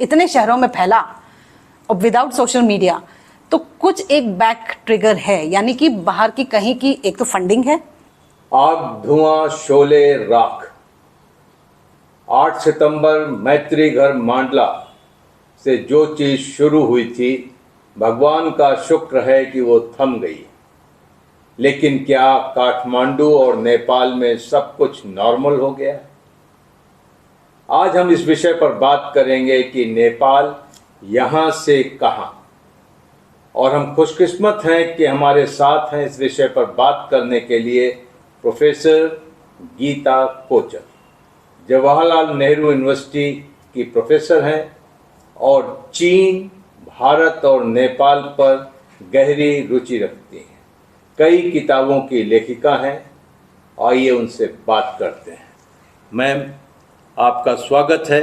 इतने शहरों में फैला और विदाउट सोशल मीडिया, तो कुछ एक बैक ट्रिगर है, यानी कि बाहर की कहीं की एक तो फंडिंग है। आग धुआं शोले राख। 8 सितंबर मैत्री घर मांडला से जो चीज शुरू हुई थी, भगवान का शुक्र है कि वो थम गई। लेकिन क्या काठमांडू और नेपाल में सब कुछ नॉर्मल हो गया? आज हम इस विषय पर बात करेंगे कि नेपाल यहाँ से कहाँ, और हम खुशकिस्मत हैं कि हमारे साथ हैं इस विषय पर बात करने के लिए प्रोफेसर गीता कोचर, जवाहरलाल नेहरू यूनिवर्सिटी की प्रोफेसर हैं और चीन, भारत और नेपाल पर गहरी रुचि रखती हैं। कई किताबों की लेखिका हैं। आइए उनसे बात करते हैं। मैम, आपका स्वागत है।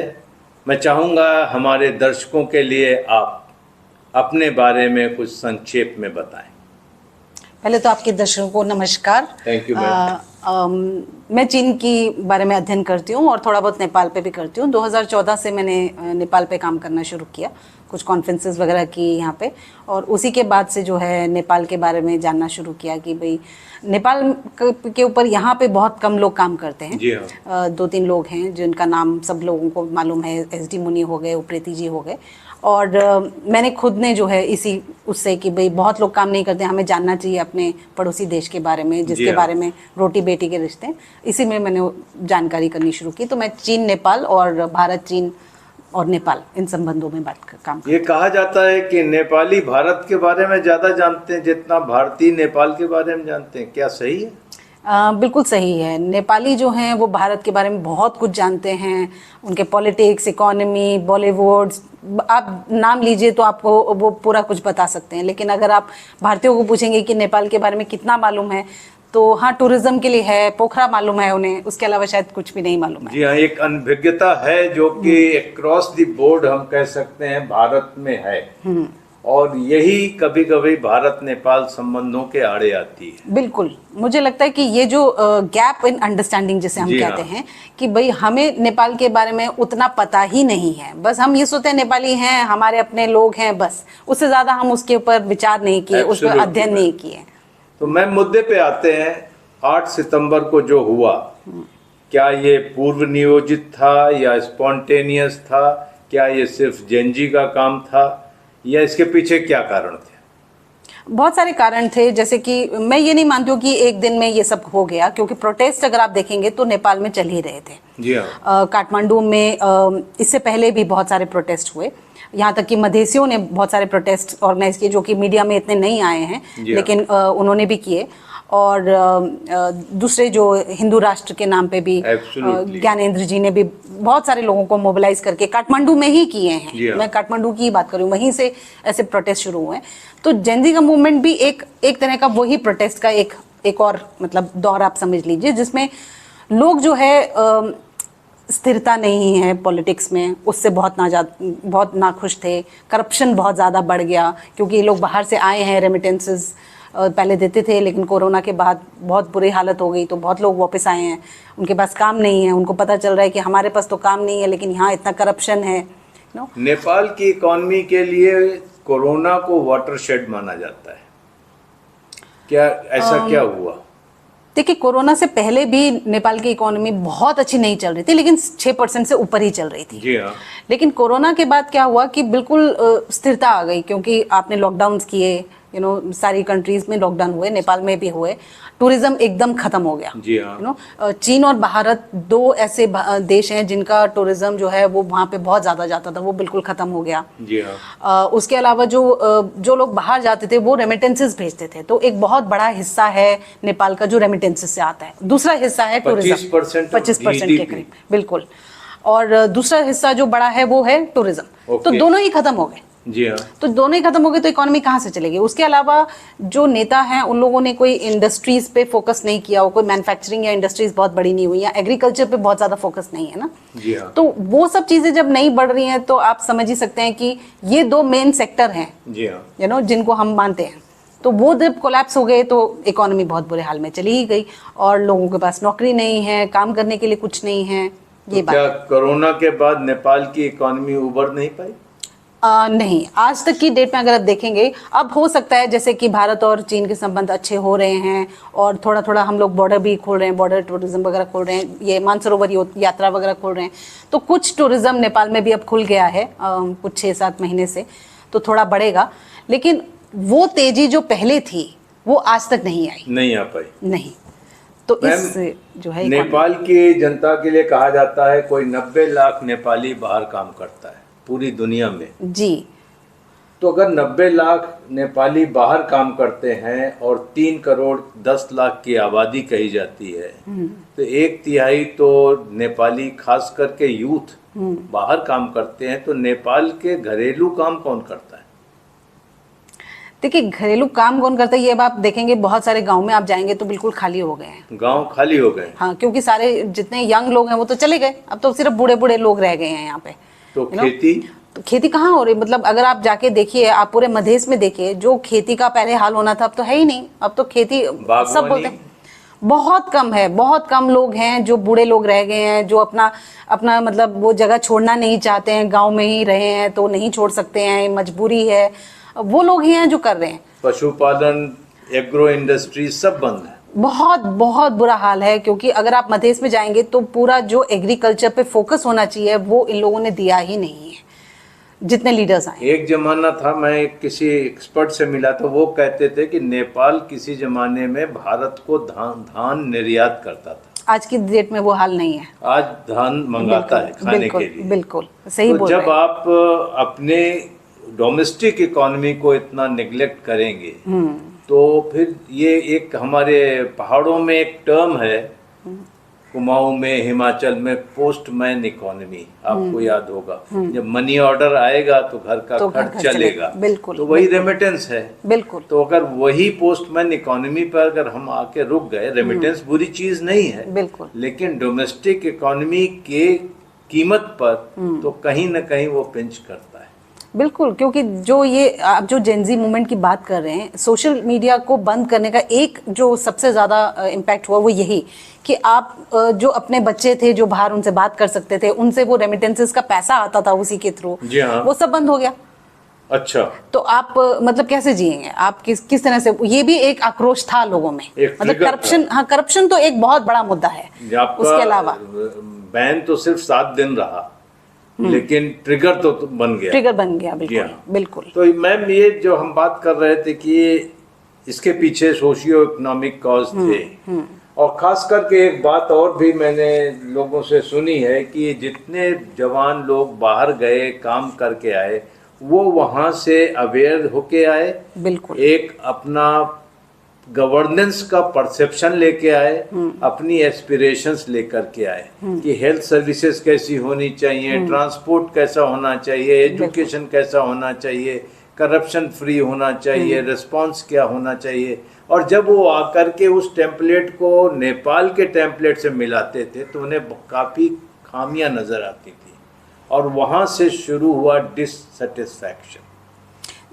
मैं चाहूँगा हमारे दर्शकों के लिए आप अपने बारे में कुछ संक्षेप में बताएं। पहले तो आपके दर्शकों को नमस्कार। Thank you ma'am. मैं चीन की बारे में अध्ययन करती हूँ और थोड़ा बहुत नेपाल पे भी करती हूँ। 2014 से मैंने नेपाल पे काम करना शुरू किया, कुछ कॉन्फ्रेंसेस वगैरह की यहाँ पे, और उसी के बाद से जो है नेपाल के बारे में जानना शुरू किया कि भाई नेपाल के ऊपर यहाँ पे बहुत कम लोग काम करते हैं। जी हाँ। 2-3 लोग हैं जिनका नाम सब लोगों को मालूम है। SD मुनि हो गए, उप्रेती जी हो गए, और मैंने खुद ने जो है इसी उससे कि भाई बहुत लोग काम नहीं करते, हमें जानना चाहिए अपने पड़ोसी देश के बारे में, जिसके बारे में रोटी बेटी के रिश्ते, इसी में मैंने जानकारी करनी शुरू की। तो मैं चीन, नेपाल और भारत, चीन और नेपाल, इन संबंधों में काम करती ये कहा जाता है कि नेपाली भारत के बारे में ज़्यादा जानते हैं जितना भारतीय नेपाल के बारे में जानते हैं। क्या सही है? बिल्कुल सही है। नेपाली जो हैं वो भारत के बारे में बहुत कुछ जानते हैं, उनके पॉलिटिक्स, इकोनॉमी, बॉलीवुड, आप नाम लीजिए तो आपको वो पूरा कुछ बता सकते हैं। लेकिन अगर आप भारतीयों को पूछेंगे कि नेपाल के बारे में कितना मालूम है, तो हाँ, टूरिज्म के लिए है, पोखरा मालूम है उन्हें, उसके अलावा शायद कुछ भी नहीं मालूम है। जी हाँ, एक अनभिज्ञता है जो कि अक्रॉस द बोर्ड हम कह सकते हैं भारत में है, और यही कभी कभी भारत नेपाल संबंधों के आड़े आती है। बिल्कुल, मुझे लगता है कि ये जो गैप इन अंडरस्टैंडिंग जिसे हम कहते हैं कि भाई हमें नेपाल के बारे में उतना पता ही नहीं है, बस हम ये सोचते हैं नेपाली हैं, हमारे अपने लोग हैं, बस उससे ज्यादा हम उसके ऊपर विचार नहीं किए, उस पर अध्ययन नहीं किए। तो मैं मुद्दे पे आते हैं। 8 सितंबर को जो हुआ, क्या ये पूर्व नियोजित था या स्पॉन्टेनियस था? क्या ये सिर्फ जेनजी का काम था या इसके पीछे क्या कारण थे? बहुत सारे कारण थे। जैसे कि मैं ये नहीं मानती हूँ कि एक दिन में ये सब हो गया, क्योंकि प्रोटेस्ट अगर आप देखेंगे तो नेपाल में चल ही रहे थे। जी हाँ। काठमांडू में इससे पहले भी बहुत सारे प्रोटेस्ट हुए, यहाँ तक कि मधेसियों ने बहुत सारे प्रोटेस्ट ऑर्गेनाइज किए, जो कि मीडिया में इतने नहीं आए हैं, लेकिन उन्होंने भी किए। और दूसरे जो हिंदू राष्ट्र के नाम पे भी ज्ञानेंद्र जी ने भी बहुत सारे लोगों को मोबिलाइज करके काठमांडू में ही किए हैं। मैं काठमांडू की बात करूँ, वहीं से ऐसे प्रोटेस्ट शुरू हुए। तो जेनजी का मूवमेंट भी एक तरह का वही प्रोटेस्ट का एक और मतलब दौर आप समझ लीजिए, जिसमें लोग जो है स्थिरता नहीं है पॉलिटिक्स में, उससे बहुत नाखुश थे। करप्शन बहुत ज़्यादा बढ़ गया, क्योंकि ये लोग बाहर से आए हैं, रेमिटेंसेस पहले देते थे, लेकिन कोरोना के बाद बहुत बुरी हालत हो गई, तो बहुत लोग वापस आए हैं, उनके पास काम नहीं है, उनको पता चल रहा है कि हमारे पास तो काम नहीं है, लेकिन यहाँ इतना करप्शन है। नेपाल की इकोनॉमी के लिए कोरोना को वाटरशेड माना जाता है, क्या ऐसा क्या हुआ? देखिए, कोरोना से पहले भी नेपाल की इकोनॉमी बहुत अच्छी नहीं चल रही थी, लेकिन 6% से ऊपर ही चल रही थी। जी हाँ। लेकिन कोरोना के बाद क्या हुआ कि बिल्कुल स्थिरता आ गई, क्योंकि आपने लॉकडाउन्स किए, सारी कंट्रीज में लॉकडाउन हुए, नेपाल में भी हुए, टूरिज्म एकदम खत्म हो गया। जी हाँ। चीन और भारत 2 ऐसे देश हैं जिनका टूरिज्म जो है वो वहाँ पे बहुत ज़्यादा जाता था, वो बिल्कुल खत्म हो गया। जी हाँ। उसके अलावा जो लोग बाहर जाते थे वो रेमिटेंसेस भेजते थे, तो एक बहुत बड़ा हिस्सा है नेपाल का जो रेमिटेंसेस से आता है। दूसरा हिस्सा है टूरिज्म, 25% के करीब, बिल्कुल। और दूसरा हिस्सा जो बड़ा है वो है टूरिज्म। तो दोनों ही खत्म हो गए। जी हाँ। तो दोनों ही खत्म हो गए, तो इकोनॉमी कहाँ से चलेगी? उसके अलावा जो नेता हैं उन लोगों ने कोई इंडस्ट्रीज पे फोकस नहीं किया, कोई मैन्युफैक्चरिंग या इंडस्ट्रीज बहुत बड़ी नहीं हुई, या एग्रीकल्चर पे बहुत ज्यादा फोकस नहीं है ना। जी हाँ। तो वो सब चीजें जब नहीं बढ़ रही हैं, तो आप समझ ही सकते हैं कि ये 2 मेन सेक्टर हैं, जी हाँ, जिनको हम मानते हैं। तो वो जब कोलैप्स हो गए तो इकोनॉमी बहुत बुरे हाल में चली ही गई, और लोगों के पास नौकरी नहीं है, काम करने के लिए कुछ नहीं है, ये तो बात क्या कोरोना के बाद नेपाल की इकोनॉमी उबर नहीं पाई? नहीं, आज तक की डेट में अगर आप देखेंगे, अब हो सकता है जैसे कि भारत और चीन के संबंध अच्छे हो रहे हैं और थोड़ा थोड़ा हम लोग बॉर्डर भी खोल रहे हैं, बॉर्डर टूरिज्म वगैरह खोल रहे हैं, ये मानसरोवर यात्रा वगैरह खोल रहे हैं, तो कुछ टूरिज्म नेपाल में भी अब खुल गया है कुछ 6-7 महीने से, तो थोड़ा बढ़ेगा। लेकिन वो तेजी जो पहले थी वो आज तक नहीं आई, नहीं आ पाई। नहीं। तो इस जो है नेपाल की जनता के लिए कहा जाता है कोई 90 लाख नेपाली बाहर काम करता है पूरी दुनिया में जी। तो अगर 90 लाख नेपाली बाहर काम करते हैं और 3 करोड़ 10 लाख की आबादी कही जाती है, तो 1/3 तो नेपाली खास करके यूथ बाहर काम करते हैं, तो नेपाल के घरेलू काम कौन करता है? देखिए, घरेलू काम कौन करता है ये अब आप देखेंगे, बहुत सारे गांव में आप जाएंगे तो बिल्कुल खाली हो गए हैं, गांव खाली हो गए। हाँ, क्योंकि सारे जितने यंग लोग हैं वो तो चले गए, अब तो सिर्फ बूढ़े बूढ़े लोग रह गए हैं यहाँ पे। तो खेती, तो खेती कहाँ हो रही? मतलब अगर आप जाके देखिए, आप पूरे मधेश में देखिए, जो खेती का पहले हाल होना था अब तो है ही नहीं। अब तो खेती सब बोलते हैं बहुत कम है, बहुत कम लोग हैं, जो बूढ़े लोग रह गए हैं, जो अपना अपना मतलब वो जगह छोड़ना नहीं चाहते हैं, गांव में ही रहे हैं तो नहीं छोड़ सकते हैं, मजबूरी है, वो लोग ही हैं जो कर रहे हैं। पशुपालन, एग्रो इंडस्ट्री सब बंद है। बहुत बहुत बुरा हाल है, क्योंकि अगर आप मधेश में जाएंगे तो पूरा जो एग्रीकल्चर पे फोकस होना चाहिए वो इन लोगों ने दिया ही नहीं है, जितने लीडर्स आए। एक जमाना था, मैं किसी एक्सपर्ट से मिला तो वो कहते थे कि नेपाल किसी जमाने में भारत को धान निर्यात करता था। आज की डेट में वो हाल नहीं है, आज धान मंगाता है खाने के लिए। बिल्कुल सही तो बोल रहे हैं। जब आप अपने डोमेस्टिक इकोनॉमी को इतना निगलेक्ट करेंगे तो फिर ये एक हमारे पहाड़ों में एक टर्म है, कुमाऊं में, हिमाचल में, पोस्टमैन इकोनॉमी, आपको याद होगा। जब मनी ऑर्डर आएगा तो घर का तो खर्च चलेगा, बिल्कुल, तो वही रेमिटेंस है। बिल्कुल। तो अगर वही पोस्टमैन इकोनॉमी पर अगर हम आके रुक गए, रेमिटेंस बुरी चीज नहीं है, बिल्कुल, लेकिन डोमेस्टिक इकोनॉमी के कीमत पर तो कहीं ना कहीं वो पिंच करता है। बिल्कुल, क्योंकि जो ये आप जो जेनजी मूवमेंट की बात कर रहे हैं, सोशल मीडिया को बंद करने का एक जो सबसे ज़्यादा इम्पैक्ट हुआ वो यही कि आप जो अपने बच्चे थे जो बाहर उनसे बात कर सकते थे, उनसे वो रेमिटेंसेस का पैसा आता था उसी के थ्रू, जी हाँ, वो सब बंद हो गया। अच्छा, तो आप मतलब कैसे जिएंगे आप? किस तरह से? ये भी एक आक्रोश था लोगों में, मतलब करप्शन। हाँ, करप्शन तो एक बहुत बड़ा मुद्दा है। उसके अलावा बैन तो सिर्फ 7 दिन रहा, लेकिन ट्रिगर तो बन गया, ट्रिगर बन गया। बिल्कुल, बिल्कुल। तो मैम, ये जो हम बात कर रहे थे कि इसके पीछे सोशियो इकोनॉमिक कॉज थे, और खास करके एक बात और भी मैंने लोगों से सुनी है कि जितने जवान लोग बाहर गए काम करके आए, वो वहां से अवेयर होके आए, बिल्कुल, एक अपना गवर्नेंस का परसेप्शन लेके आए, अपनी एस्पिरेशंस लेकर के आए कि हेल्थ सर्विसेज कैसी होनी चाहिए, ट्रांसपोर्ट कैसा होना चाहिए, एजुकेशन कैसा होना चाहिए, करप्शन फ्री होना चाहिए, रिस्पांस क्या होना चाहिए। और जब वो आकर के उस टेम्पलेट को नेपाल के टेम्पलेट से मिलाते थे तो उन्हें काफ़ी खामियां नज़र आती थी, और वहाँ से शुरू हुआ डिससेटिस्फैक्शन।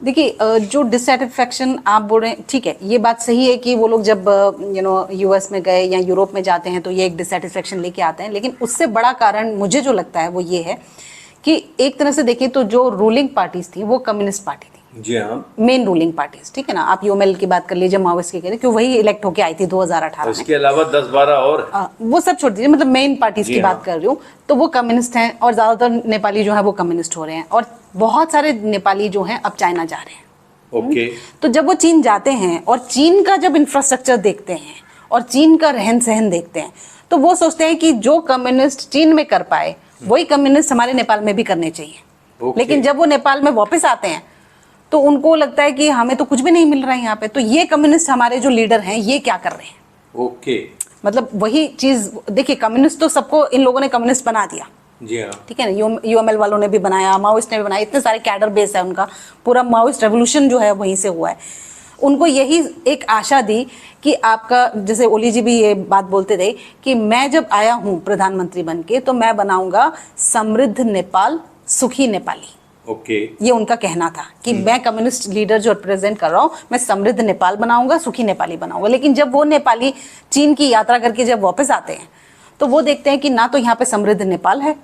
देखिए, जो डिससेटिस्फैक्शन आप बोल रहे हैं, ठीक है, ये बात सही है कि वो लोग जब यूएस में गए या यूरोप में जाते हैं तो ये एक डिससेटिस्फैक्शन लेके आते हैं, लेकिन उससे बड़ा कारण मुझे जो लगता है वो ये है कि एक तरह से देखें तो जो रूलिंग पार्टीज थी वो कम्युनिस्ट पार्टी थी। जी हाँ, मेन रूलिंग पार्टीज, ठीक है ना। आप यूएमएल की बात कर लीजिए, माओइस्ट की करें, क्योंकि वही इलेक्ट होके आई थी 2018 में। इसके अलावा 10-12 और वो सब छोड़ दीजिए, मतलब मेन पार्टीज की बात कर रही हूँ, तो वो कम्युनिस्ट हैं, और ज्यादातर नेपाली जो है वो कम्युनिस्ट हो रहे हैं, और बहुत सारे नेपाली जो हैं अब चाइना जा रहे हैं। ओके। तो जब वो चीन जाते हैं और चीन का जब इंफ्रास्ट्रक्चर देखते हैं और चीन का रहन सहन देखते हैं, तो वो सोचते हैं कि जो कम्युनिस्ट चीन में कर पाए वही कम्युनिस्ट हमारे नेपाल में भी करने चाहिए। लेकिन जब वो नेपाल में वापस आते हैं तो उनको लगता है कि हमें तो कुछ भी नहीं मिल रहा है यहाँ पे, तो ये कम्युनिस्ट हमारे जो लीडर हैं ये क्या कर रहे हैं। ओके, मतलब वही चीज देखिए, कम्युनिस्ट तो सबको इन लोगों ने कम्युनिस्ट बना दिया, जी हाँ, ठीक है ना। यूएमएल वालों ने भी बनाया, माओइस्ट ने भी बनाया, इतने सारे कैडर बेस है उनका, पूरा माओइस्ट रेवोल्यूशन जो है वहीं से हुआ है। उनको यही एक आशा दी कि आपका, जैसे ओली जी भी ये बात बोलते थे कि मैं जब आया हूँ प्रधानमंत्री बन के तो मैं बनाऊंगा समृद्ध नेपाल, सुखी नेपाली। ओके, ये उनका कहना था कि मैं कम्युनिस्ट लीडर जो रिप्रेजेंट कर रहा हूँ, मैं समृद्ध नेपाल बनाऊंगा, सुखी नेपाली बनाऊंगा। लेकिन जब वो नेपाली चीन की यात्रा करके जब वापस आते हैं तो वो देखते हैं कि ना तो यहाँ पे समृद्ध नेपाल है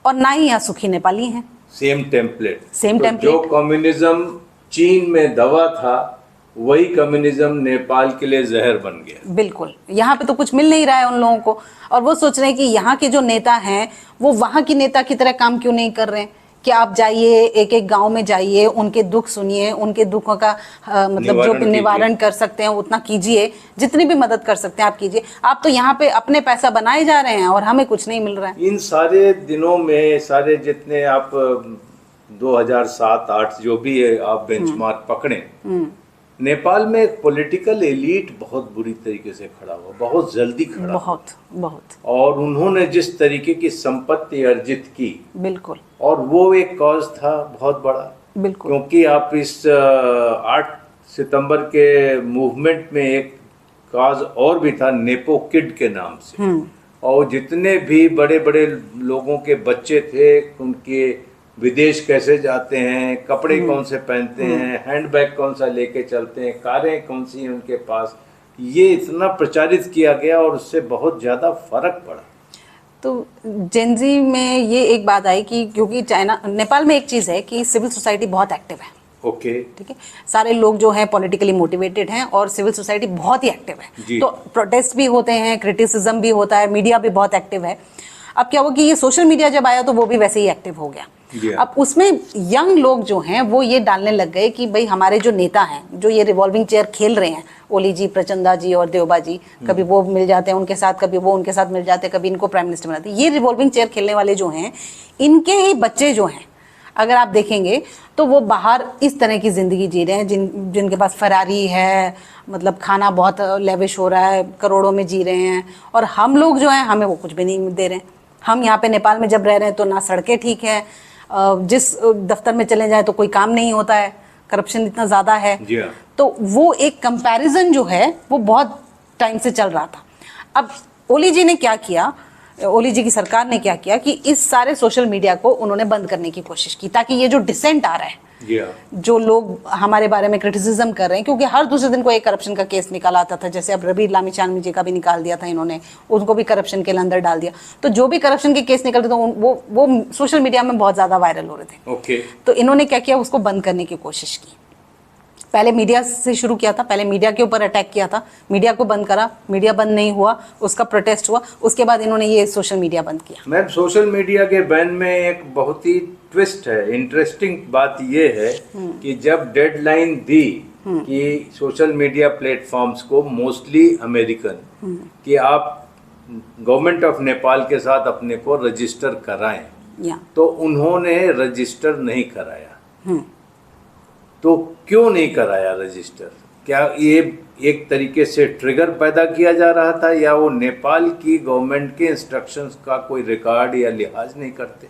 और ना ही यहाँ सुखी नेपाली हैं। Same template. सेम तो टेम्पलेट। जो कम्युनिज्म चीन में दवा था, वही कम्युनिज्म नेपाल के लिए जहर बन गया। बिल्कुल, यहाँ पे तो कुछ मिल नहीं रहा है उन लोगों को, और वो सोच रहे हैं कि यहाँ के जो नेता हैं वो वहाँ की नेता की तरह काम क्यों नहीं कर रहे हैं कि आप जाइए, एक एक गांव में जाइए, उनके दुख सुनिए, उनके दुखों का मतलब जो भी निवारण कर सकते हैं उतना कीजिए, जितनी भी मदद कर सकते हैं आप कीजिए। आप तो यहाँ पे अपने पैसा बनाए जा रहे हैं और हमें कुछ नहीं मिल रहा है। इन सारे दिनों में सारे जितने आप 2007-8 जो भी है आप बेंचमार्क पकड़े, नेपाल में एक पॉलिटिकल एलीट बहुत बुरी तरीके से खड़ा हुआ, बहुत जल्दी खड़ा, बहुत। और उन्होंने जिस तरीके की संपत्ति अर्जित की, बिल्कुल, और वो एक कॉज था बहुत बड़ा। बिल्कुल, क्योंकि आप इस 8 सितंबर के मूवमेंट में एक कॉज और भी था, नेपो किड के नाम से, और जितने भी बड़े बड़े लोगों के बच्चे थे, उनके विदेश कैसे जाते हैं, कपड़े कौन से पहनते हैं, हैंडबैग कौन सा लेके चलते हैं, कारें कौन सी हैं उनके पास, ये इतना प्रचारित किया गया और उससे बहुत ज़्यादा फर्क पड़ा। तो जेनजी में ये एक बात आई कि क्योंकि नेपाल में एक चीज़ है कि सिविल सोसाइटी बहुत एक्टिव है। ओके, ठीक है, सारे लोग जो हैं पॉलिटिकली मोटिवेटेड हैं और सिविल सोसाइटी बहुत ही एक्टिव है। तो प्रोटेस्ट भी होते हैं, क्रिटिसिज्म भी होता है, मीडिया भी बहुत एक्टिव है। अब क्या हुआ कि ये सोशल मीडिया जब आया तो वो भी वैसे ही एक्टिव हो गया। अब उसमें यंग लोग जो हैं वो ये डालने लग गए कि भाई हमारे जो नेता हैं, जो ये रिवॉल्विंग चेयर खेल रहे हैं, ओली जी, प्रचंडा जी और देवबा जी, कभी वो मिल जाते हैं उनके साथ, कभी वो उनके साथ मिल जाते हैं, कभी इनको प्राइम मिनिस्टर बनाते हैं। ये रिवॉल्विंग चेयर खेलने वाले जो हैं, इनके ही बच्चे जो हैं, अगर आप देखेंगे तो वो बाहर इस तरह की ज़िंदगी जी रहे हैं, जिनके पास फरारी है, मतलब खाना बहुत लेविश हो रहा है, करोड़ों में जी रहे हैं, और हम लोग जो हैं हमें वो कुछ भी नहीं दे रहे हैं। हम यहाँ पे नेपाल में जब रह रहे हैं तो ना सड़कें ठीक है, जिस दफ्तर में चले जाए तो कोई काम नहीं होता है, करप्शन इतना ज़्यादा है। तो वो एक कंपैरिजन जो है वो बहुत टाइम से चल रहा था। अब ओली जी ने क्या किया, ओली जी की सरकार ने क्या किया कि इस सारे सोशल मीडिया को उन्होंने बंद करने की कोशिश की, ताकि ये जो डिसेंट आ रहा है, जो लोग हमारे बारे में क्रिटिसिज्म कर रहे हैं, क्योंकि हर दूसरे दिन को एक करप्शन का केस निकाल आता था। जैसे अब रवि लामिछाने जी का भी निकाल दिया था इन्होंने, उनको भी करप्शन के अंदर डाल दिया। तो जो भी करप्शन के केस निकलते थे वो सोशल मीडिया में बहुत ज़्यादा वायरल हो रहे थे। तो इन्होंने क्या किया, उसको बंद करने की कोशिश की। पहले मीडिया से शुरू किया था, पहले मीडिया के ऊपर अटैक किया था, मीडिया को बंद करा, मीडिया बंद नहीं हुआ, उसका प्रोटेस्ट हुआ, उसके बाद इन्होंने ये सोशल मीडिया बंद किया। मैम, सोशल मीडिया के बैन में एक बहुत ही ट्विस्ट है, इंटरेस्टिंग बात ये है कि जब डेडलाइन दी कि सोशल मीडिया प्लेटफॉर्म्स को, मोस्टली अमेरिकन, कि आप गवर्नमेंट ऑफ नेपाल के साथ अपने को रजिस्टर कराएं, तो उन्होंने रजिस्टर नहीं कराया। तो क्यों नहीं कराया रजिस्टर? क्या ये एक तरीके से ट्रिगर पैदा किया जा रहा था, या वो नेपाल की गवर्नमेंट के इंस्ट्रक्शंस का कोई रिकॉर्ड या लिहाज नहीं करते?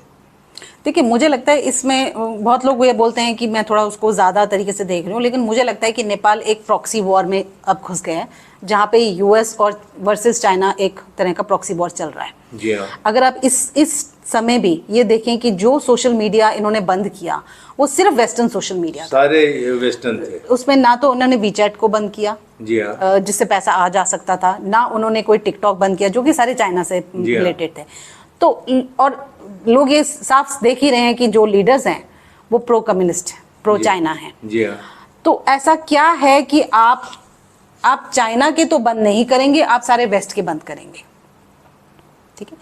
देखिए, मुझे लगता है इसमें बहुत लोग ये बोलते हैं कि मैं थोड़ा उसको ज़्यादा तरीके से देख रही हूँ, लेकिन मुझे लगता है कि नेपाल एक प्रॉक्सी वॉर में अब घुस गया है, जहाँ पे यूएस और वर्सेस चाइना एक तरह का प्रॉक्सी वॉर चल रहा है। जी हाँ। अगर आप इस समय भी ये देखें कि जो सोशल मीडिया इन्होंने बंद किया वो सिर्फ वेस्टर्न सोशल मीडिया, सारे वेस्टर्न थे उसमें। ना तो उन्होंने वीचैट को बंद किया, जी हाँ, जिससे पैसा आ जा सकता था, ना उन्होंने कोई टिकटॉक बंद किया, जो कि सारे चाइना से रिलेटेड थे। तो और लोग ये साफ देख ही रहे हैं कि जो लीडर्स हैं वो प्रो कम्युनिस्ट, प्रो चाइना हैं। जी हाँ। तो ऐसा क्या है कि आप चाइना के तो बंद नहीं करेंगे, आप सारे वेस्ट के बंद करेंगे, ठीक है?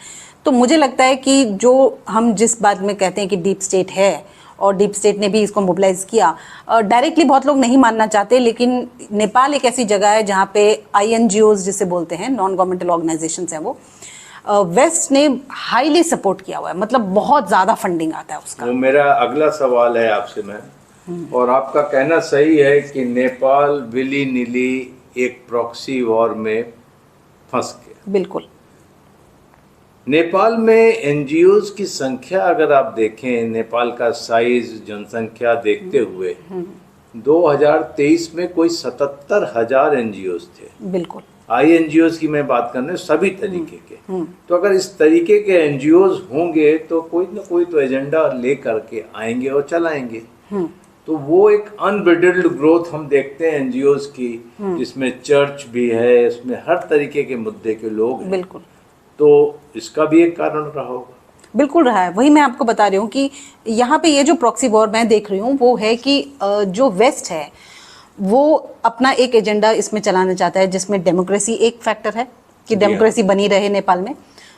तो मुझे लगता है कि जो हम जिस बात में कहते हैं कि डीप स्टेट है, और डीप स्टेट ने भी इसको मोबिलाइज किया, डायरेक्टली बहुत लोग नहीं मानना चाहते, लेकिन नेपाल एक ऐसी जगह है जहाँ पे INGOs जिसे बोलते हैं, नॉन गवर्नमेंटल ऑर्गेनाइजेशंस हैं, वो वेस्ट ने हाईली सपोर्ट किया हुआ है, मतलब बहुत ज़्यादा फंडिंग आता है उसका। वो मेरा अगला सवाल है आपसे मैम, और आपका कहना सही है कि नेपाल विली नीली एक प्रॉक्सी वॉर में फंस गया। बिल्कुल। नेपाल में NGOs की संख्या अगर आप देखें, नेपाल का साइज, जनसंख्या देखते हुए 2023 में कोई 77,000 NGOs थे। बिल्कुल। INGOs की मैं बात कर रहा हूँ, सभी तरीके के। तो अगर इस तरीके के NGOs होंगे तो कोई ना कोई तो एजेंडा ले करके आएंगे और चलाएंगे। तो वो एक अनब्रिडल्ड ग्रोथ हम देखते हैं NGOs की, जिसमें चर्च भी है, इसमें हर तरीके के मुद्दे के लोग हैं। बिल्कुल। तो इसका भी एक कारण रहा होगा। बिल्कुल रहा है, वही मैं आपको बता रही हूँ कि यहाँ पे ये जो प्रॉक्सी वॉर मैं देख रही हूँ वो है कि जो वेस्ट है वो अपना एक एजेंडा इसमें चलाना चाहता है, जिसमें डेमोक्रेसी एक फैक्टर है कि डेमोक्रेसी बनी रहे नेपाल में।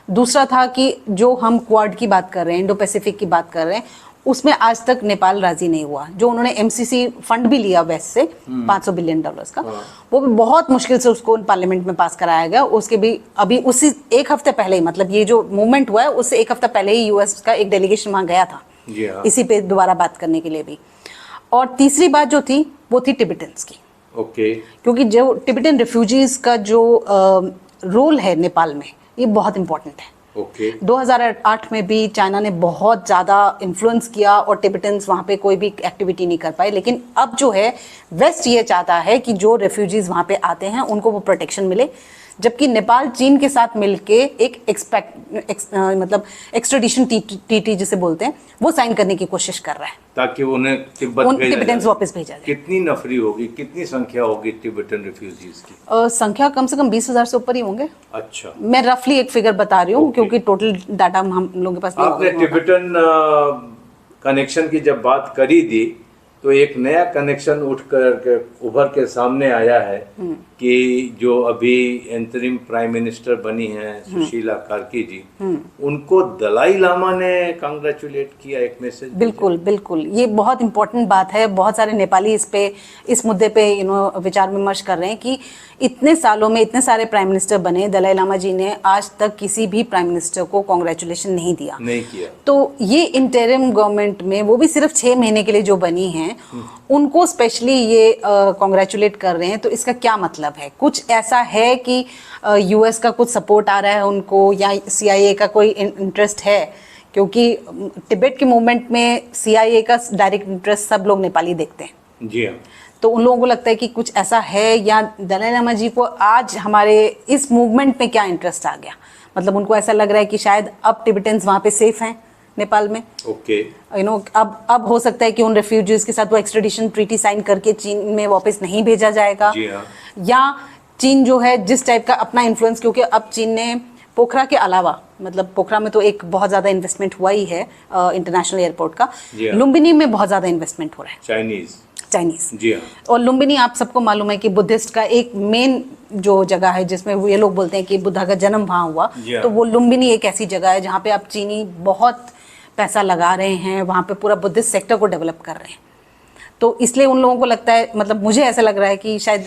दूसरा था कि जो हम क्वाड की बात कर रहे हैं, इंडो पैसिफिक की बात कर रहे हैं, उसमें आज तक नेपाल राजी नहीं हुआ। जो उन्होंने एमसीसी फंड भी लिया वेस्ट से $500 बिलियन का, वो भी बहुत मुश्किल से उसको पार्लियामेंट में पास कराया गया। उसके भी अभी उसी एक हफ्ते पहले ही, मतलब ये जो मूवमेंट हुआ है उससे एक हफ्ता पहले ही यूएस का एक डेलीगेशन वहां गया था इसी पे दोबारा बात करने के लिए भी। और तीसरी बात जो थी वो थी टिबेटन्स की। ओके। क्योंकि जो टिबेटन रिफ्यूजीज का जो रोल है नेपाल में, ये बहुत इंपॉर्टेंट है। ओके। 2008 में भी चाइना ने बहुत ज़्यादा इन्फ्लुएंस किया और टिबेटन्स वहाँ पे कोई भी एक्टिविटी नहीं कर पाए। लेकिन अब जो है वेस्ट ये चाहता है कि जो रेफ्यूजीज वहाँ पे आते हैं उनको वो प्रोटेक्शन मिले, जबकि नेपाल चीन के साथ मिलके एक मतलब एक्सट्रेडिशन टीटी जिसे बोलते हैं वो साइन करने की कोशिश कर रहा है ताकि उन्हें टिबेटन्स वापस भेजा जाए। कितनी नफरी होगी, कितनी संख्या होगी टिबेटन रिफ्यूजीज की? संख्या कम से कम 20,000 से ऊपर ही होंगे। अच्छा, मैं रफली एक फिगर बता रही हूँ क्योंकि टोटल डाटा हम लोगों के पास नहीं। आपने टिबेटन कनेक्शन की जब बात करी दी तो एक नया कनेक्शन उभर के सामने आया है कि जो अभी इंतरिम प्राइम मिनिस्टर बनी हैं सुशीला कार्की जी, उनको दलाई लामा ने कांग्रेचुलेट किया एक मैसेज। बिल्कुल बिल्कुल, ये बहुत इंपॉर्टेंट बात है। बहुत सारे नेपाली इस मुद्दे पे विचार विमर्श कर रहे हैं कि इतने सालों में इतने सारे प्राइम मिनिस्टर बने, दलाई लामा जी ने आज तक किसी भी प्राइम मिनिस्टर को कांग्रेचुलेशन नहीं दिया। तो ये इंटरिम गवर्नमेंट में वो भी सिर्फ 6 महीने के लिए जो बनी हैं उनको स्पेशली ये कांग्रेचुलेट कर रहे हैं। तो इसका क्या मतलब है? कुछ ऐसा है कि यूएस का कुछ सपोर्ट आ रहा है उनको, या सीआईए का कोई इंटरेस्ट है? क्योंकि तिब्बत के मूवमेंट में सीआईए का डायरेक्ट इंटरेस्ट सब लोग नेपाली देखते हैं। जी हाँ। तो उन लोगों को लगता है कि कुछ ऐसा है, या दलाई लामा जी को आज हमारे इस मूवमेंट में क्या इंटरेस्ट आ गया? मतलब उनको ऐसा लग रहा है कि शायद अब टिबेटन्स वहाँ पे सेफ हैं नेपाल में। ओके। अब हो सकता है कि उन रेफ्यूजीज के साथ वो एक्सट्रेडिशन ट्रीटी साइन करके चीन में वापस नहीं भेजा जाएगा। जी हाँ। या चीन जो है जिस टाइप का अपना इन्फ्लुएंस, क्योंकि अब चीन ने पोखरा के अलावा, मतलब पोखरा में तो एक बहुत ज़्यादा इन्वेस्टमेंट हुआ ही है इंटरनेशनल एयरपोर्ट का, लुम्बिनी में बहुत ज़्यादा इन्वेस्टमेंट हो रहा है। चाइनीज। जी हाँ। और लुम्बिनी आप सबको मालूम है कि बुद्धिस्ट का एक मेन जो जगह है जिसमें ये लोग बोलते हैं कि बुद्धा का जन्म वहाँ हुआ। तो वो लुम्बिनी एक ऐसी जगह है जहाँ पे आप चीनी बहुत पैसा लगा रहे हैं, वहाँ पे पूरा बुद्धिस्ट सेक्टर को डेवलप कर रहे हैं। तो इसलिए उन लोगों को लगता है, मतलब मुझे ऐसा लग रहा है कि शायद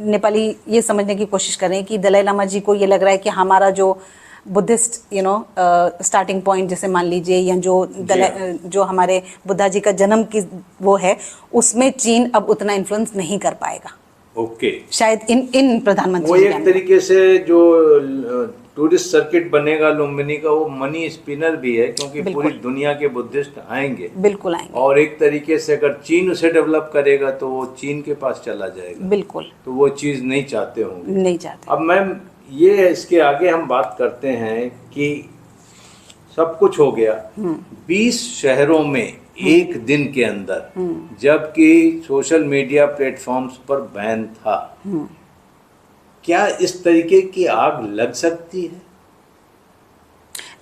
नेपाली ये समझने की कोशिश कर रहे हैं कि दलाई लामा जी को ये लग रहा है कि हमारा जो बुद्धिस्ट स्टार्टिंग पॉइंट जैसे मान लीजिए, या जो हमारे बुद्धा जी का जन्म की वो है, उसमें चीन अब उतना इन्फ्लुएंस नहीं कर पाएगा। ओके। शायद इन प्रधानमंत्री वो एक तरीके से जो टूरिस्ट सर्किट बनेगा लुम्बिनी का, वो मनी स्पिनर भी है, क्योंकि पूरी दुनिया के बुद्धिस्ट आएंगे। बिल्कुल आएंगे। और एक तरीके से अगर चीन उसे डेवलप करेगा तो वो चीन के पास चला जाएगा। बिल्कुल। तो वो चीज नहीं चाहते होंगे। नहीं चाहते। अब मैम ये इसके आगे हम बात करते हैं कि सब कुछ हो गया 20 शहरों में एक दिन के अंदर, जबकि सोशल मीडिया प्लेटफॉर्म्स पर बैन था। क्या इस तरीके की आग लग सकती है?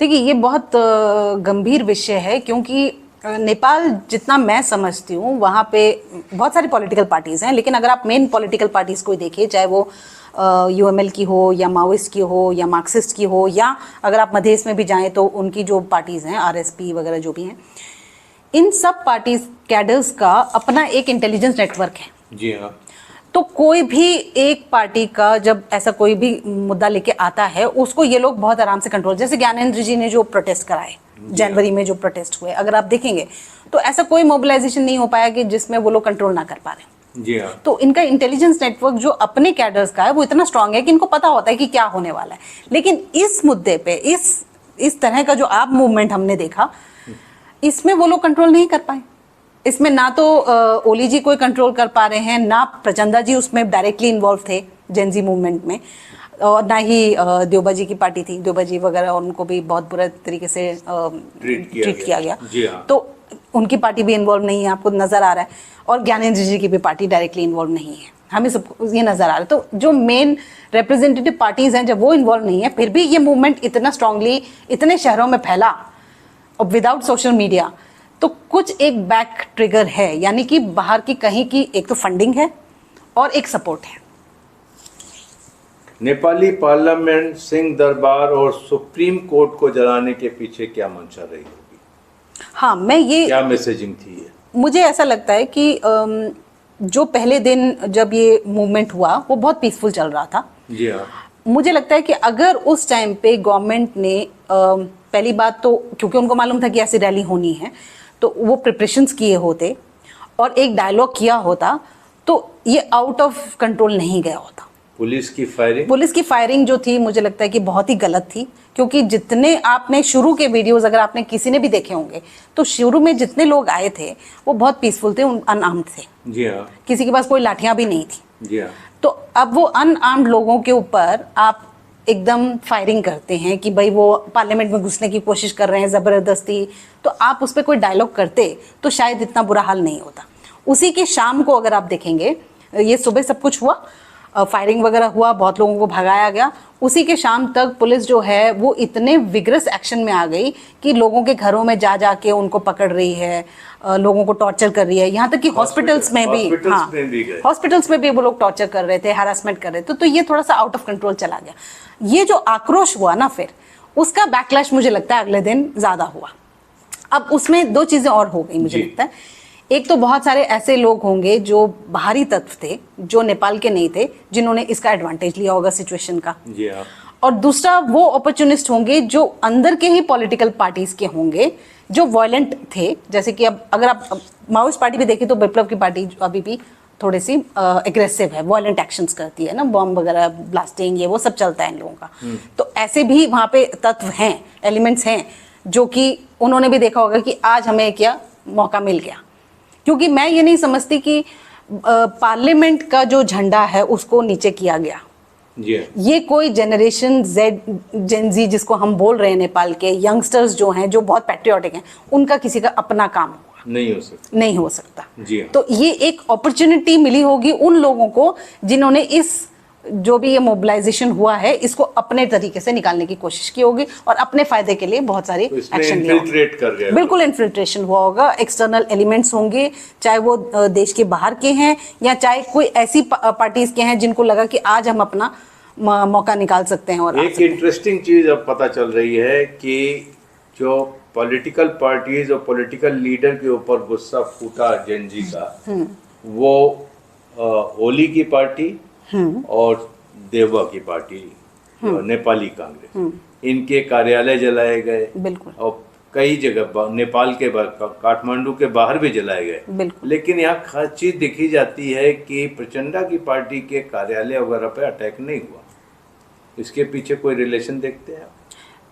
देखिए, ये बहुत गंभीर विषय है, क्योंकि नेपाल जितना मैं समझती हूँ वहाँ पे बहुत सारी पॉलिटिकल पार्टीज हैं, लेकिन अगर आप मेन पॉलिटिकल पार्टीज को देखिए, चाहे वो यूएमएल की हो या माओइस्ट की हो या मार्क्सिस्ट की हो, या अगर आप मधेश में भी जाएं तो उनकी जो पार्टीज हैं आरएसपी वगैरह जो भी हैं, इन सब पार्टीज कैडर्स का अपना एक इंटेलिजेंस नेटवर्क है। जी हाँ। तो कोई भी एक पार्टी का जब ऐसा कोई भी मुद्दा लेके आता है, उसको ये लोग बहुत आराम से कंट्रोल, जैसे ज्ञानेंद्र जी ने जो प्रोटेस्ट कराए जनवरी में, जो प्रोटेस्ट हुए, अगर आप देखेंगे तो ऐसा कोई मोबिलाइजेशन नहीं हो पाया कि जिसमें वो लोग कंट्रोल ना कर पा रहे। जी हाँ। तो इनका इंटेलिजेंस नेटवर्क जो अपने कैडर्स का है वो इतना स्ट्रांग है कि इनको पता होता है कि क्या होने वाला है। लेकिन इस मुद्दे पे इस तरह का जो आप मूवमेंट हमने देखा, इसमें वो लोग कंट्रोल नहीं कर पाए। इसमें ना तो ओली जी कोई कंट्रोल कर पा रहे हैं, ना प्रचंडा जी उसमें डायरेक्टली इन्वॉल्व थे जेनजी मूवमेंट में, और ना ही देवबा जी की पार्टी थी, देवबा जी वगैरह, उनको भी बहुत बुरा तरीके से ट्रीट किया गया। जी हाँ। तो उनकी पार्टी भी इन्वॉल्व नहीं है, आपको नजर आ रहा है, और ज्ञानेंद्र जी की भी पार्टी डायरेक्टली इन्वॉल्व नहीं है। हमें सबको ये नजर आ रहा है। तो जो मेन रिप्रेजेंटेटिव पार्टीज हैं जब वो इन्वॉल्व नहीं है, फिर भी ये मूवमेंट इतना स्ट्रांगली इतने शहरों में फैला और विदाउट सोशल मीडिया, तो कुछ एक बैक ट्रिगर है, यानी कि बाहर की कहीं की एक तो फंडिंग है और एक सपोर्ट है। नेपाली पार्लियामेंट, सिंह दरबार और सुप्रीम कोर्ट को जलाने के पीछे क्या मंशा रही होगी? हाँ, मैं ये क्या मैसेजिंग थी ये? मुझे ऐसा लगता है कि जो पहले दिन जब ये मूवमेंट हुआ वो बहुत पीसफुल चल रहा था। जी हाँ। मुझे लगता है कि अगर उस टाइम पे गवर्नमेंट ने पहली बात तो क्योंकि उनको मालूम था कि ऐसी रैली होनी है, तो वो प्रिपरेशंस किए होते और एक डायलॉग किया होता, तो ये आउट ऑफ कंट्रोल नहीं गया होता। पुलिस की फायरिंग जो थी, मुझे लगता है कि बहुत ही गलत थी, क्योंकि जितने आपने शुरू के वीडियोस अगर आपने किसी ने भी देखे होंगे, तो शुरू में जितने लोग आए थे वो बहुत पीसफुल थे, अनआर्म्ड थे। जी हाँ। किसी के पास कोई लाठियां भी नहीं थी। जी हाँ। तो अब वो अनआर्म्ड लोगों के ऊपर आप एकदम फायरिंग करते हैं कि भाई वो पार्लियामेंट में घुसने की कोशिश कर रहे हैं ज़बरदस्ती, तो आप उस पर कोई डायलॉग करते तो शायद इतना बुरा हाल नहीं होता। उसी के शाम को अगर आप देखेंगे, ये सुबह सब कुछ हुआ, फायरिंग वगैरह हुआ, बहुत लोगों को भगाया गया, उसी के शाम तक पुलिस जो है वो इतने विग्रस एक्शन में आ गई कि लोगों के घरों में जा जाके उनको पकड़ रही है, लोगों को टॉर्चर कर रही है, यहाँ तक कि हॉस्पिटल्स में भी, हाँ, हॉस्पिटल्स में भी वो लोग टॉर्चर कर रहे थे, हैरासमेंट कर रहे थे। तो ये थोड़ा सा आउट ऑफ कंट्रोल चला गया। ये जो आक्रोश हुआ ना, फिर उसका बैकलैश मुझे लगता है अगले दिन ज्यादा हुआ। अब उसमें दो चीजें और हो गई मुझे लगता है। एक तो बहुत सारे ऐसे लोग होंगे जो बाहरी तत्व थे, जो नेपाल के नहीं थे, जिन्होंने इसका एडवांटेज लिया होगा सिचुएशन का। जी हाँ। और दूसरा वो अपॉर्चुनिस्ट होंगे जो अंदर के ही पॉलिटिकल पार्टीज के होंगे, जो वायलेंट थे। जैसे कि अब अगर आप माओइस्ट पार्टी भी देखें तो विप्लव की पार्टी अभी भी थोड़ी सी एग्रेसिव है, वायलेंट एक्शंस करती है ना, बॉम्ब वगैरह, ब्लास्टिंग, ये वो सब चलता है इन लोगों का। तो ऐसे भी वहाँ पे तत्व हैं, एलिमेंट्स हैं, जो कि उन्होंने भी देखा होगा कि आज हमें क्या मौका मिल गया। क्योंकि मैं ये नहीं समझती कि पार्लियामेंट का जो झंडा है उसको नीचे किया गया। ये कोई जनरेशन जेड, जेन जी जिसको हम बोल रहे हैं, नेपाल के यंगस्टर्स जो हैं, जो बहुत पैट्रियोटिक हैं, उनका किसी का अपना काम नहीं हो सकता। जी हाँ। तो ये एक अपॉर्चुनिटी मिली होगी उन लोगों को जिन्होंने इस जो भी ये मोबिलाइजेशन हुआ है इसको अपने तरीके से निकालने की कोशिश की होगी और अपने फायदे के लिए बहुत सारे एक्शन लिए। बिल्कुल इन्फिल्ट्रेशन हुआ होगा, एक्सटर्नल एलिमेंट्स होंगे, चाहे वो देश के बाहर के हैं या चाहे कोई ऐसी पार्टीज के हैं जिनको लगा कि आज हम अपना मौका निकाल सकते हैं। और एक इंटरेस्टिंग चीज अब पता चल रही है कि जो पॉलिटिकल पार्टीज और पॉलिटिकल लीडर के ऊपर गुस्सा फूटा जेन जी का, वो ओली की पार्टी और देवबा की पार्टी, नेपाली कांग्रेस, इनके कार्यालय जलाए गए। बिल्कुल। और कई जगह नेपाल के काठमांडू के बाहर भी जलाए गए। लेकिन यहाँ खास चीज देखी जाती है कि प्रचंडा की पार्टी के कार्यालय वगैरह पे अटैक नहीं हुआ। इसके पीछे कोई रिलेशन देखते हैं?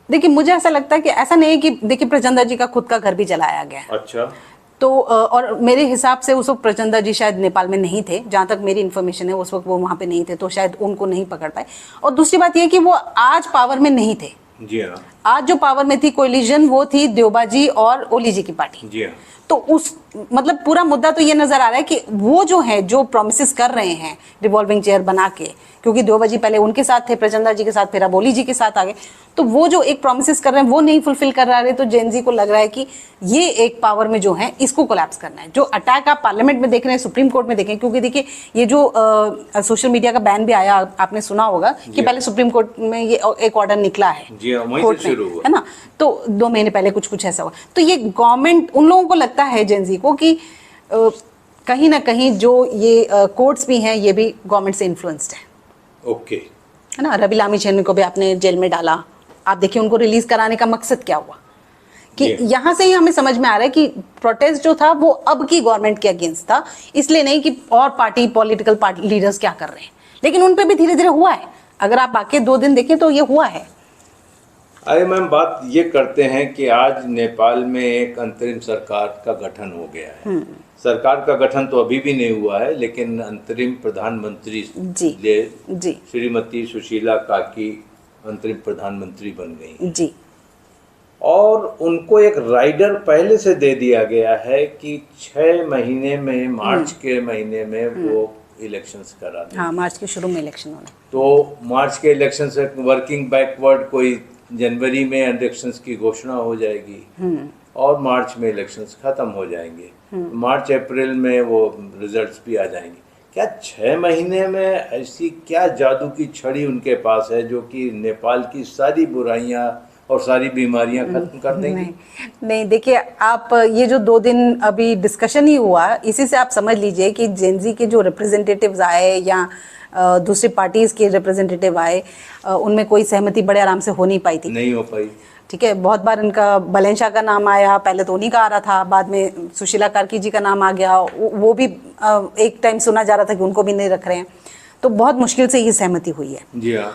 देखिए, मुझे ऐसा लगता है कि ऐसा नहीं है कि देखिए प्रचंडा जी का खुद का घर भी जलाया गया। अच्छा। तो और मेरे हिसाब से उस वक्त प्रचंडा जी शायद नेपाल में नहीं थे, जहाँ तक मेरी इन्फॉर्मेशन है उस वक्त वो वहाँ पे नहीं थे, तो शायद उनको नहीं पकड़ पाए। और दूसरी बात ये कि वो आज पावर में नहीं थे। जी हाँ। आज जो पावर में थी कोलिजन, वो थी देवबा जी और ओली जी की पार्टी। जी हाँ। तो उस मतलब पूरा मुद्दा तो ये नजर आ रहा है कि वो जो है जो प्रोमिसेस कर रहे हैं रिवॉल्विंग चेयर बना के, क्योंकि देवबा जी पहले उनके साथ थे, प्रचंडा जी के साथ, फिर अब ओली जी के साथ आ गए, तो वो जो एक प्रोमिसेस कर रहे हैं वो नहीं फुलफिल कर रहे, तो जेन जी को लग रहा है कि ये एक पावर में जो है इसको कोलैप्स करना है। जो अटैक आप पार्लियामेंट में देख रहे हैं, सुप्रीम कोर्ट में देखें, क्योंकि देखिए ये जो सोशल मीडिया का बैन भी आया, आपने सुना होगा कि पहले सुप्रीम कोर्ट में ये एक ऑर्डर निकला है, कोर्ट में, है ना, तो 2 महीने पहले कुछ ऐसा हुआ। तो ये गवर्नमेंट, उन लोगों को लगता है जेन जी को कि कहीं ना कहीं जो ये कोर्ट्स भी हैं ये भी गवर्नमेंट से इन्फ्लुएंस्ड है। ओके। है ना, रवि लामी को भी आपने जेल में डाला, आप देखिए उनको रिलीज कराने का मकसद क्या हुआ, कि यहाँ से ही हमें समझ में आ रहा है कि प्रोटेस्ट जो था वो अब की गवर्नमेंट के अगेंस्ट था, इसलिए नहीं कि और पार्टी पॉलिटिकल पार्टी लीडर्स क्या कर रहे हैं, लेकिन उन पे भी धीरे धीरे हुआ है। अगर आप बाकी 2 दिन देखें तो ये हुआ है। अरे मैम, बात ये करते हैं कि आज नेपाल में एक अंतरिम सरकार का गठन हो गया है। सरकार का गठन तो अभी भी नहीं हुआ है, लेकिन अंतरिम प्रधानमंत्री जी श्रीमती सुशीला काकी अंतरिम प्रधानमंत्री बन गई जी, और उनको एक राइडर पहले से दे दिया गया है कि 6 महीने में, मार्च के महीने में वो इलेक्शंस करा दें। हाँ, मार्च के शुरू में इलेक्शन होने। तो मार्च के इलेक्शन से वर्किंग बैकवर्ड कोई जनवरी में इलेक्शंस की घोषणा हो जाएगी और मार्च में इलेक्शंस खत्म हो जाएंगे। मार्च अप्रैल में वो रिजल्ट्स भी आ जाएंगे। क्या 6 महीने में ऐसी क्या जादू की छड़ी उनके पास है जो कि नेपाल की सारी बुराइयां और सारी बीमारियां खत्म कर देंगी? नहीं, देखिए आप, ये जो 2 दिन अभी डिस्कशन ही हुआ, इसी से आप समझ लीजिए कि जेनजी के जो रिप्रेजेंटेटिव्स आए या दूसरी पार्टीज के रिप्रेजेंटेटिव आए, उनमें कोई सहमति बड़े आराम से हो नहीं पाई थी। नहीं हो पाई। ठीक है, बहुत बार इनका बलेंशा का नाम आया, पहले तो उन्हीं का आ रहा था, बाद में सुशीला कार्की जी का नाम आ गया, वो भी एक टाइम सुना जा रहा था कि उनको भी नहीं रख रहे हैं। तो बहुत मुश्किल से ये सहमति हुई है। जी हाँ।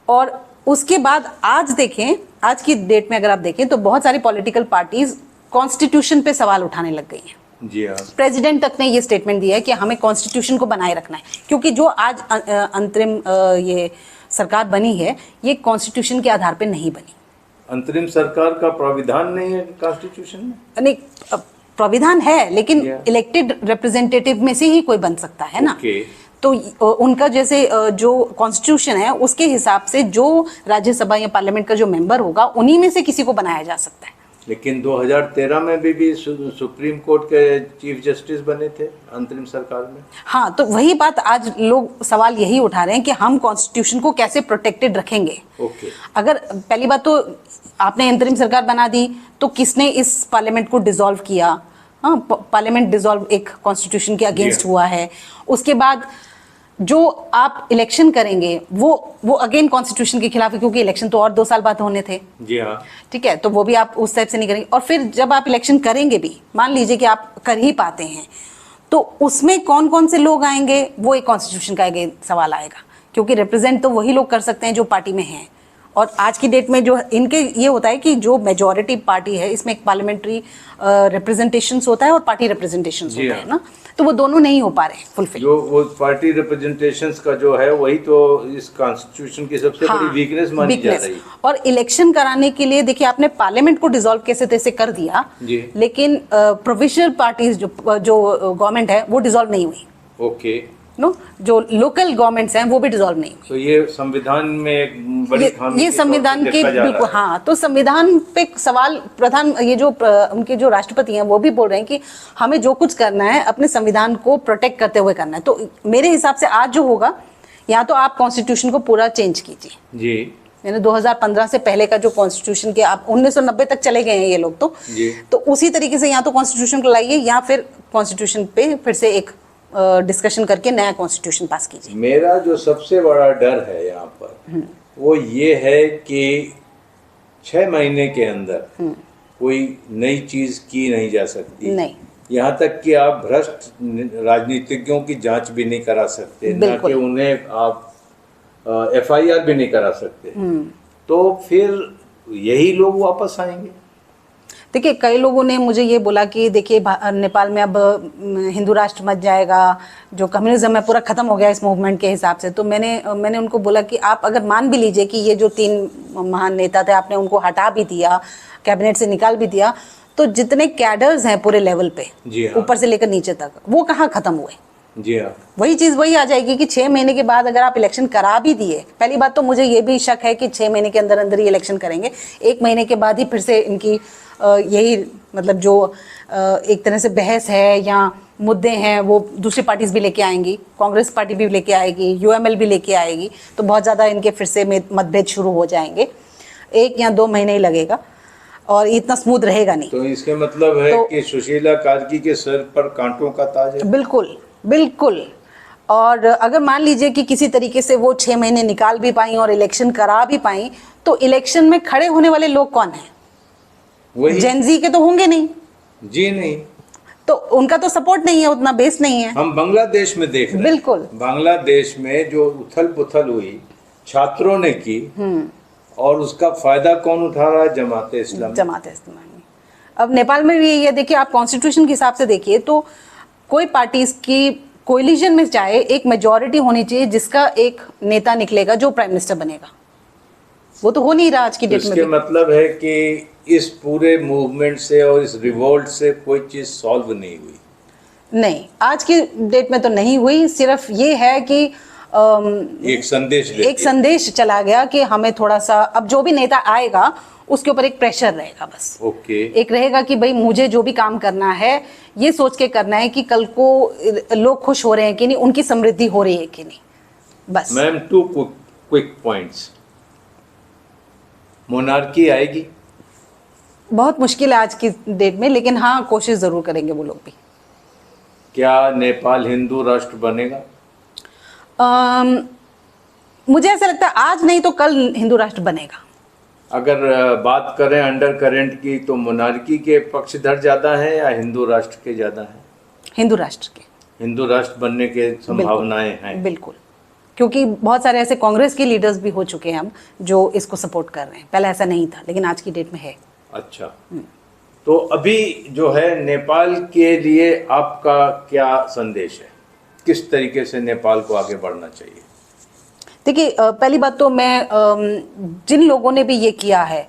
और उसके बाद आज देखें, आज की डेट में अगर आप देखें तो बहुत सारी पॉलिटिकल पार्टीज कॉन्स्टिट्यूशन पे सवाल उठाने लग गई हैं। जी हाँ। प्रेसिडेंट तक ने ये स्टेटमेंट दिया है कि हमें कॉन्स्टिट्यूशन को बनाए रखना है, क्योंकि जो आज अंतरिम ये सरकार बनी है, ये कॉन्स्टिट्यूशन के आधार पे नहीं बनी। अंतरिम सरकार का प्राविधान नहीं है कॉन्स्टिट्यूशन में? नहीं, प्राविधान है, लेकिन इलेक्टेड रिप्रेजेंटेटिव में से ही कोई बन सकता है ना। तो उनका जैसे जो कॉन्स्टिट्यूशन है उसके हिसाब से जो राज्यसभा या पार्लियामेंट का जो मेंबर होगा, उन्हीं में से किसी को बनाया जा सकता है। लेकिन 2013 में भी सुप्रीम कोर्ट के चीफ जस्टिस बने थे अंतरिम सरकार में। हाँ, तो वही बात आज लोग सवाल यही उठा रहे हैं कि हम कॉन्स्टिट्यूशन को कैसे प्रोटेक्टेड रखेंगे। अगर पहली बात तो आपने अंतरिम सरकार बना दी तो किसने इस पार्लियामेंट को डिसॉल्व किया? हाँ, पार्लियामेंट डिसॉल्व एक कॉन्स्टिट्यूशन के अगेंस्ट हुआ है। उसके बाद जो आप इलेक्शन करेंगे वो अगेन कॉन्स्टिट्यूशन के खिलाफ है, क्योंकि इलेक्शन तो और 2 साल बाद होने थे। जी हाँ। ठीक है, तो वो भी आप उस टाइप से नहीं करेंगे। और फिर जब आप इलेक्शन करेंगे भी, मान लीजिए कि आप कर ही पाते हैं, तो उसमें कौन कौन से लोग आएंगे, वो एक कॉन्स्टिट्यूशन का अगेन सवाल आएगा, क्योंकि रिप्रेजेंट तो वही लोग कर सकते हैं जो पार्टी में हैं। और आज की डेट में जो इनके ये होता है कि जो मेजॉरिटी पार्टी है, इसमें एक पार्लियामेंट्री रिप्रेजेंटेशंस होता है और पार्टी रिप्रेजेंटेशंस होता है ना, तो वो दोनों नहीं हो पा रहे फुलफिल। जो वो पार्टी रिप्रेजेंटेशंस का जो है, वही तो इस कॉन्स्टिट्यूशन की सबसे बड़ी वीकनेस मानी जा रही है। और इलेक्शन कराने के लिए देखिए, आपने पार्लियामेंट को डिसॉल्व कैसे तैसे कर दिया, लेकिन प्रोविंशियल पार्टीज जो गवर्नमेंट है वो डिसॉल्व नहीं हुई। ओके। नो, जो लोकल गवर्नमेंट्स हैं वो भी डिसॉल्व नहीं हुई। तो ये संविधान में एक बड़ी खामी, ये संविधान के बिल्कुल। हाँ, तो संविधान पे सवाल प्रधान, ये जो उनके जो राष्ट्रपति हैं वो भी बोल रहे हैं कि हमें जो कुछ करना है अपने संविधान को प्रोटेक्ट करते हुए करना है। तो मेरे हिसाब से आज जो होगा, या तो आप कॉन्स्टिट्यूशन को पूरा चेंज कीजिए। जी। यानी 2015 से पहले का जो कॉन्स्टिट्यूशन के, आप 1990 तक चले गए हैं ये लोग, तो उसी तरीके से या तो कॉन्स्टिट्यूशन को लाइए या फिर कॉन्स्टिट्यूशन पे फिर से एक डिस्कशन करके नया कॉन्स्टिट्यूशन पास कीजिए। मेरा जो सबसे बड़ा डर है यहाँ पर वो ये है कि 6 महीने के अंदर कोई नई चीज की नहीं जा सकती। नहीं। यहाँ तक कि आप भ्रष्ट राजनीतिज्ञों की जांच भी नहीं करा सकते, ना कि उन्हें आप FIR भी नहीं करा सकते। तो फिर यही लोग वापस आएंगे। देखिए, कई लोगों ने मुझे ये बोला कि देखिए नेपाल में अब हिंदू राष्ट्र मच जाएगा, जो कम्युनिज्म है पूरा खत्म हो गया इस मूवमेंट के हिसाब से। तो मैंने उनको बोला कि आप अगर मान भी लीजिए कि ये जो 3 महान नेता थे आपने उनको हटा भी दिया, कैबिनेट से निकाल भी दिया, तो जितने कैडर्स हैं पूरे लेवल पे, ऊपर से लेकर नीचे तक, वो कहाँ खत्म हुए? जी हाँ। वही चीज वही आ जाएगी कि 6 महीने के बाद अगर आप इलेक्शन करा भी दिए, पहली बात तो मुझे ये भी शक है कि 6 महीने के अंदर अंदर ही इलेक्शन करेंगे। 1 महीने के बाद ही फिर से इनकी यही मतलब जो एक तरह से बहस है या मुद्दे हैं वो दूसरी पार्टीज भी लेके आएंगी, कांग्रेस पार्टी भी लेके आएगी, UML भी लेके आएगी, तो बहुत ज़्यादा इनके फिर से मतभेद शुरू हो जाएंगे। 1 या 2 महीने ही लगेगा और इतना स्मूथ रहेगा नहीं। तो इसके मतलब है कि सुशीला कार्की के सर पर कांटों का ताज है। बिल्कुल बिल्कुल। और अगर मान लीजिए कि किसी तरीके से वो 6 महीने निकाल भी पाई और इलेक्शन करा भी पाई, तो इलेक्शन में खड़े होने वाले लोग कौन हैं? जेन जी के तो होंगे नहीं। जी नहीं। तो उनका तो सपोर्ट नहीं है, उतना बेस नहीं है। हम बांग्लादेश में देख रहे हैं। बिल्कुल। बांग्लादेश में जो उथल पुथल हुई छात्रों ने की, और उसका फायदा कौन उठा रहा है? जमाते इस्लामी। जमाते इस्लामी। अब नेपाल में भी ये देखिए, आप कॉन्स्टिट्यूशन के हिसाब से देखिए तो कोई पार्टी की कोलिजन में चाहे एक मेजॉरिटी होनी चाहिए जिसका एक नेता निकलेगा जो प्राइम मिनिस्टर बनेगा। वो तो हो नहीं रहा आज की डेट में। इसके मतलब है कि इस पूरे मूवमेंट से और इस रिवोल्ट से कोई चीज सॉल्व नहीं हुई। नहीं, आज की डेट में तो नहीं हुई। सिर्फ ये है कि एक संदेश चला गया कि हमें थोड़ा सा, अब जो भी नेता आएगा उसके ऊपर एक प्रेशर रहेगा बस। ओके। एक रहेगा कि भाई मुझे जो भी काम करना है ये सोच के करना है कि कल को लोग खुश हो रहे हैं कि नहीं, उनकी समृद्धि हो रही है कि नहीं, बस। Ma'am, 2 quick points. मोनार्की आएगी? बहुत मुश्किल है आज की डेट में, लेकिन हाँ, कोशिश जरूर करेंगे वो लोग भी। क्या नेपाल हिंदू राष्ट्र बनेगा? मुझे ऐसा लगता है आज नहीं तो कल हिंदू राष्ट्र बनेगा। अगर बात करें अंडर करेंट की, तो मोनार्की के पक्षधर ज्यादा है या हिंदू राष्ट्र के ज्यादा है? हिंदू राष्ट्र के। हिंदू राष्ट्र बनने के संभावनाएं हैं? बिल्कुल, क्योंकि बहुत सारे ऐसे कांग्रेस के लीडर्स भी हो चुके हैं हम जो इसको सपोर्ट कर रहे हैं। पहले ऐसा नहीं था, लेकिन आज की डेट में है। अच्छा, तो अभी जो है नेपाल के लिए आपका क्या संदेश है? किस तरीके से नेपाल को आगे बढ़ना चाहिए? देखिए, पहली बात तो मैं जिन लोगों ने भी ये किया है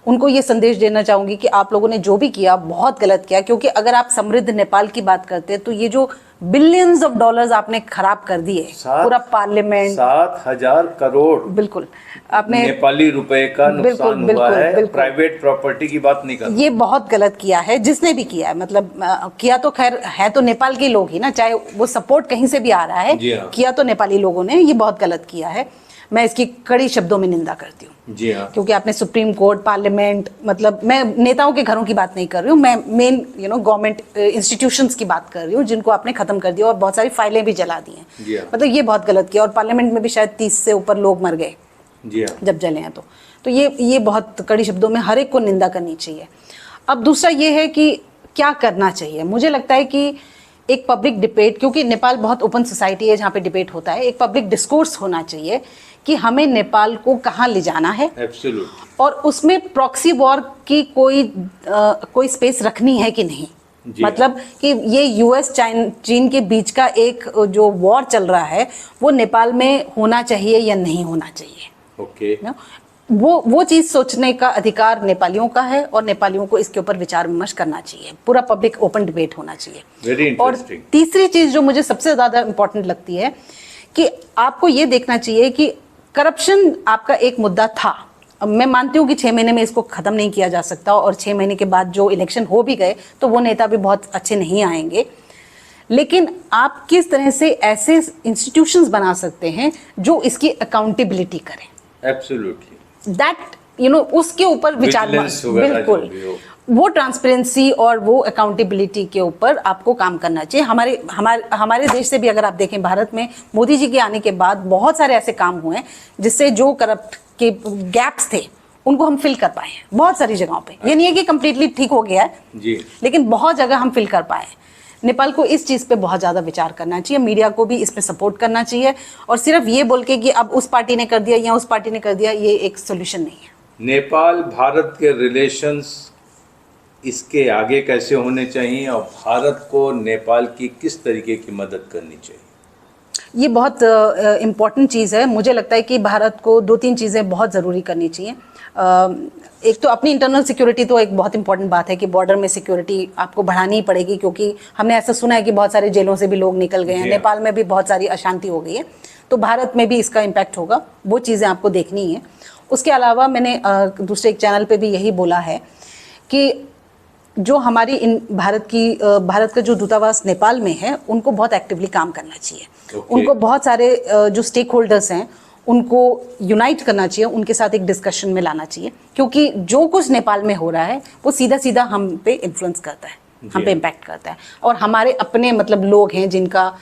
उनको ये संदेश देना चाहूंगी कि आप लोगों ने जो भी किया बहुत गलत किया। क्योंकि अगर आप समृद्ध नेपाल की बात करते हैं तो ये जो बिलियंस ऑफ डॉलर्स आपने खराब कर दिए, पूरा पार्लियामेंट, 7,000 करोड़ बिल्कुल आपने नेपाली रुपए का नुकसान हुआ है। प्राइवेट प्रॉपर्टी की बात नहीं कर रहा। ये बहुत गलत किया है जिसने भी किया है। मतलब किया तो खैर है तो नेपाल के लोग ही ना, चाहे वो सपोर्ट कहीं से भी आ रहा है, किया तो नेपाली लोगों ने। ये बहुत गलत किया है, मैं इसकी कड़ी शब्दों में निंदा करती हूँ। जी हाँ। क्योंकि आपने सुप्रीम कोर्ट, पार्लियामेंट, मतलब मैं नेताओं के घरों की बात नहीं कर रही हूँ, मैं मेन गवर्नमेंट इंस्टीट्यूशंस की बात कर रही हूँ, जिनको आपने खत्म कर दिया और बहुत सारी फाइलें भी जला दी हैं। मतलब ये बहुत गलत किया। और पार्लियामेंट में भी शायद 30 से ऊपर लोग मर गए जब जले हैं। तो ये बहुत कड़ी शब्दों में हर एक को निंदा करनी चाहिए। अब दूसरा ये है कि क्या करना चाहिए। मुझे लगता है कि एक पब्लिक डिबेट, क्योंकि नेपाल बहुत ओपन सोसाइटी है जहाँ पे डिबेट होता है, एक पब्लिक डिस्कोर्स होना चाहिए कि हमें नेपाल को कहाँ ले जाना है। एब्सोल्युटली। और उसमें प्रॉक्सी वॉर की कोई स्पेस रखनी है कि नहीं। मतलब कि ये यूएस चीन के बीच का एक जो वॉर चल रहा है वो नेपाल में होना चाहिए या नहीं होना चाहिए। ओके। वो चीज सोचने का अधिकार नेपालियों का है और नेपालियों को इसके ऊपर विचार विमर्श करना चाहिए। पूरा पब्लिक ओपन डिबेट होना चाहिए। Very interesting. और तीसरी चीज जो मुझे सबसे ज्यादा इंपॉर्टेंट लगती है कि आपको ये देखना चाहिए कि करप्शन आपका एक मुद्दा था। अब मैं मानती हूँ कि 6 महीने में इसको खत्म नहीं किया जा सकता, और 6 महीने के बाद जो इलेक्शन हो भी गए तो वो नेता भी बहुत अच्छे नहीं आएंगे। लेकिन आप किस तरह से ऐसे इंस्टीट्यूशंस बना सकते हैं जो इसकी अकाउंटेबिलिटी करें। एब्सोल्युटली। दैट उसके ऊपर विचार, बिल्कुल वो ट्रांसपेरेंसी और वो अकाउंटेबिलिटी के ऊपर आपको काम करना चाहिए। हमारे देश से भी अगर आप देखें, भारत में मोदी जी के आने के बाद बहुत सारे ऐसे काम हुए हैं जिससे जो करप्ट के गैप्स थे उनको हम फिल कर पाए हैं बहुत सारी जगहों पे। ये नहीं है कि कंप्लीटली ठीक हो गया है जी, लेकिन बहुत जगह हम फिल कर पाए। नेपाल को इस चीज़ पे बहुत ज़्यादा विचार करना चाहिए, मीडिया को भी इसमें सपोर्ट करना चाहिए। और सिर्फ ये बोल के कि अब उस पार्टी ने कर दिया या उस पार्टी ने कर दिया, ये एक सोल्यूशन नहीं है। नेपाल भारत के रिलेशंस इसके आगे कैसे होने चाहिए और भारत को नेपाल की किस तरीके की मदद करनी चाहिए? ये बहुत इम्पॉर्टेंट चीज़ है। मुझे लगता है कि भारत को 2-3 चीज़ें बहुत ज़रूरी करनी चाहिए। एक तो अपनी इंटरनल सिक्योरिटी तो एक बहुत इंपॉर्टेंट बात है कि बॉर्डर में सिक्योरिटी आपको बढ़ानी ही पड़ेगी, क्योंकि हमने ऐसा सुना है कि बहुत सारे जेलों से भी लोग निकल गए हैं। नेपाल में भी बहुत सारी अशांति हो गई है, तो भारत में भी इसका इम्पैक्ट होगा। वो चीज़ें आपको देखनी है। उसके अलावा मैंने दूसरे एक चैनल पे भी यही बोला है कि जो हमारी भारत का जो दूतावास नेपाल में है उनको बहुत एक्टिवली काम करना चाहिए। उनको बहुत सारे जो स्टेक होल्डर्स हैं उनको यूनाइट करना चाहिए, उनके साथ एक डिस्कशन में लाना चाहिए, क्योंकि जो कुछ नेपाल में हो रहा है वो सीधा सीधा हम पे इन्फ्लुएंस करता है, हम पे इम्पैक्ट करता है। और हमारे अपने मतलब लोग हैं जिनका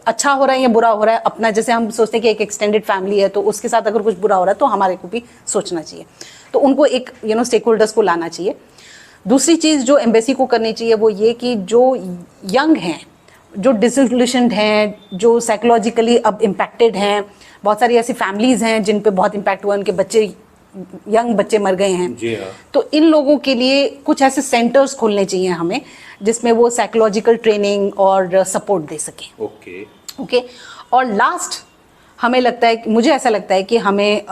अच्छा हो रहा है या बुरा हो रहा है, अपना जैसे हम सोचते हैं कि एक एक्सटेंडेड फैमिली है तो उसके साथ अगर कुछ बुरा हो रहा है तो हमारे को भी सोचना चाहिए। तो उनको एक स्टेक होल्डर्स को लाना चाहिए। दूसरी चीज़ जो एम्बेसी को करनी चाहिए वो ये कि जो यंग हैं, जो डिसोल्यूशनड हैं, जो साइकोलॉजिकली अब इम्पैक्टेड हैं, बहुत सारी ऐसी फैमिलीज़ हैं जिन पे बहुत इम्पैक्ट हुआ, उनके बच्चे, यंग बच्चे मर गए हैं। जी हाँ। तो इन लोगों के लिए कुछ ऐसे सेंटर्स खोलने चाहिए हमें जिसमें वो साइकोलॉजिकल ट्रेनिंग और सपोर्ट दे सकें। ओके। और लास्ट हमें लगता है, मुझे ऐसा लगता है कि हमें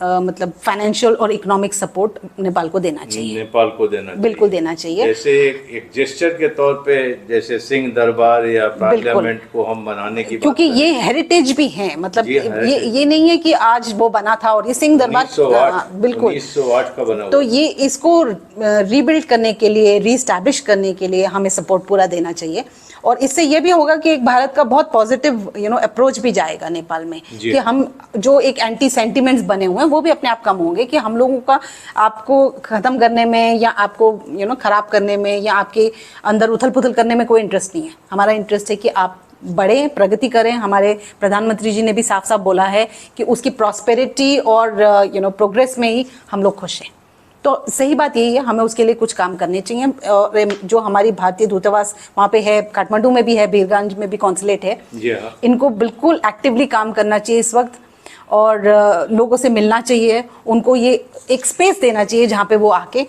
मतलब फाइनेंशियल और इकोनॉमिक सपोर्ट नेपाल को देना चाहिए, नेपाल को देना चाहिए। बिल्कुल देना चाहिए। जैसे एक जेस्चर के तौर पे जैसे सिंह दरबार या पार्लियामेंट को हम बनाने की क्योंकि बात ये हेरिटेज भी है, मतलब जी, ये नहीं है कि आज वो बना था और ये सिंह दरबार 1908 का बना तो हुआ। ये इसको रीबिल्ड करने के लिए, रीस्टैब्लिश करने के लिए हमें सपोर्ट पूरा देना चाहिए। और इससे ये भी होगा कि एक भारत का बहुत पॉजिटिव अप्रोच भी जाएगा नेपाल में, कि हम जो एक एंटी सेंटिमेंट्स बने हुए हैं वो भी अपने आप कम होंगे, कि हम लोगों का आपको खत्म करने में या आपको खराब करने में या आपके अंदर उथल पुथल करने में कोई इंटरेस्ट नहीं है। हमारा इंटरेस्ट है कि आप बड़े प्रगति करें। हमारे प्रधानमंत्री जी ने भी साफ साफ बोला है कि उसकी प्रॉस्पेरिटी और प्रोग्रेस में ही हम लोग खुश हैं। तो सही बात यही है, हमें उसके लिए कुछ काम करने चाहिए। और जो हमारी भारतीय दूतावास वहाँ पे है, काठमांडू में भी है, बीरगंज में भी कॉन्सुलेट है, इनको बिल्कुल एक्टिवली काम करना चाहिए इस वक्त, और लोगों से मिलना चाहिए, उनको ये एक स्पेस देना चाहिए जहाँ पे वो आके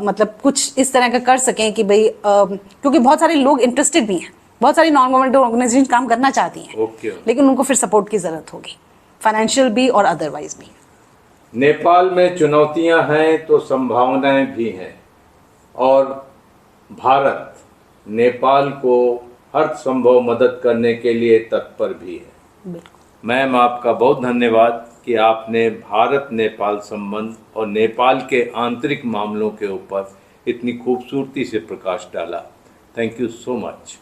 मतलब कुछ इस तरह का कर सकें कि भाई क्योंकि बहुत सारे लोग इंटरेस्टेड भी हैं, बहुत सारी नॉन गवर्नमेंट ऑर्गेनाइजेशन काम करना चाहती हैं, लेकिन उनको फिर सपोर्ट की ज़रूरत होगी, फाइनेंशियल भी और अदरवाइज भी। नेपाल में चुनौतियां हैं तो संभावनाएं भी हैं, और भारत नेपाल को हर संभव मदद करने के लिए तत्पर भी है। मैम, आपका बहुत धन्यवाद कि आपने भारत नेपाल संबंध और नेपाल के आंतरिक मामलों के ऊपर इतनी खूबसूरती से प्रकाश डाला। Thank you so much.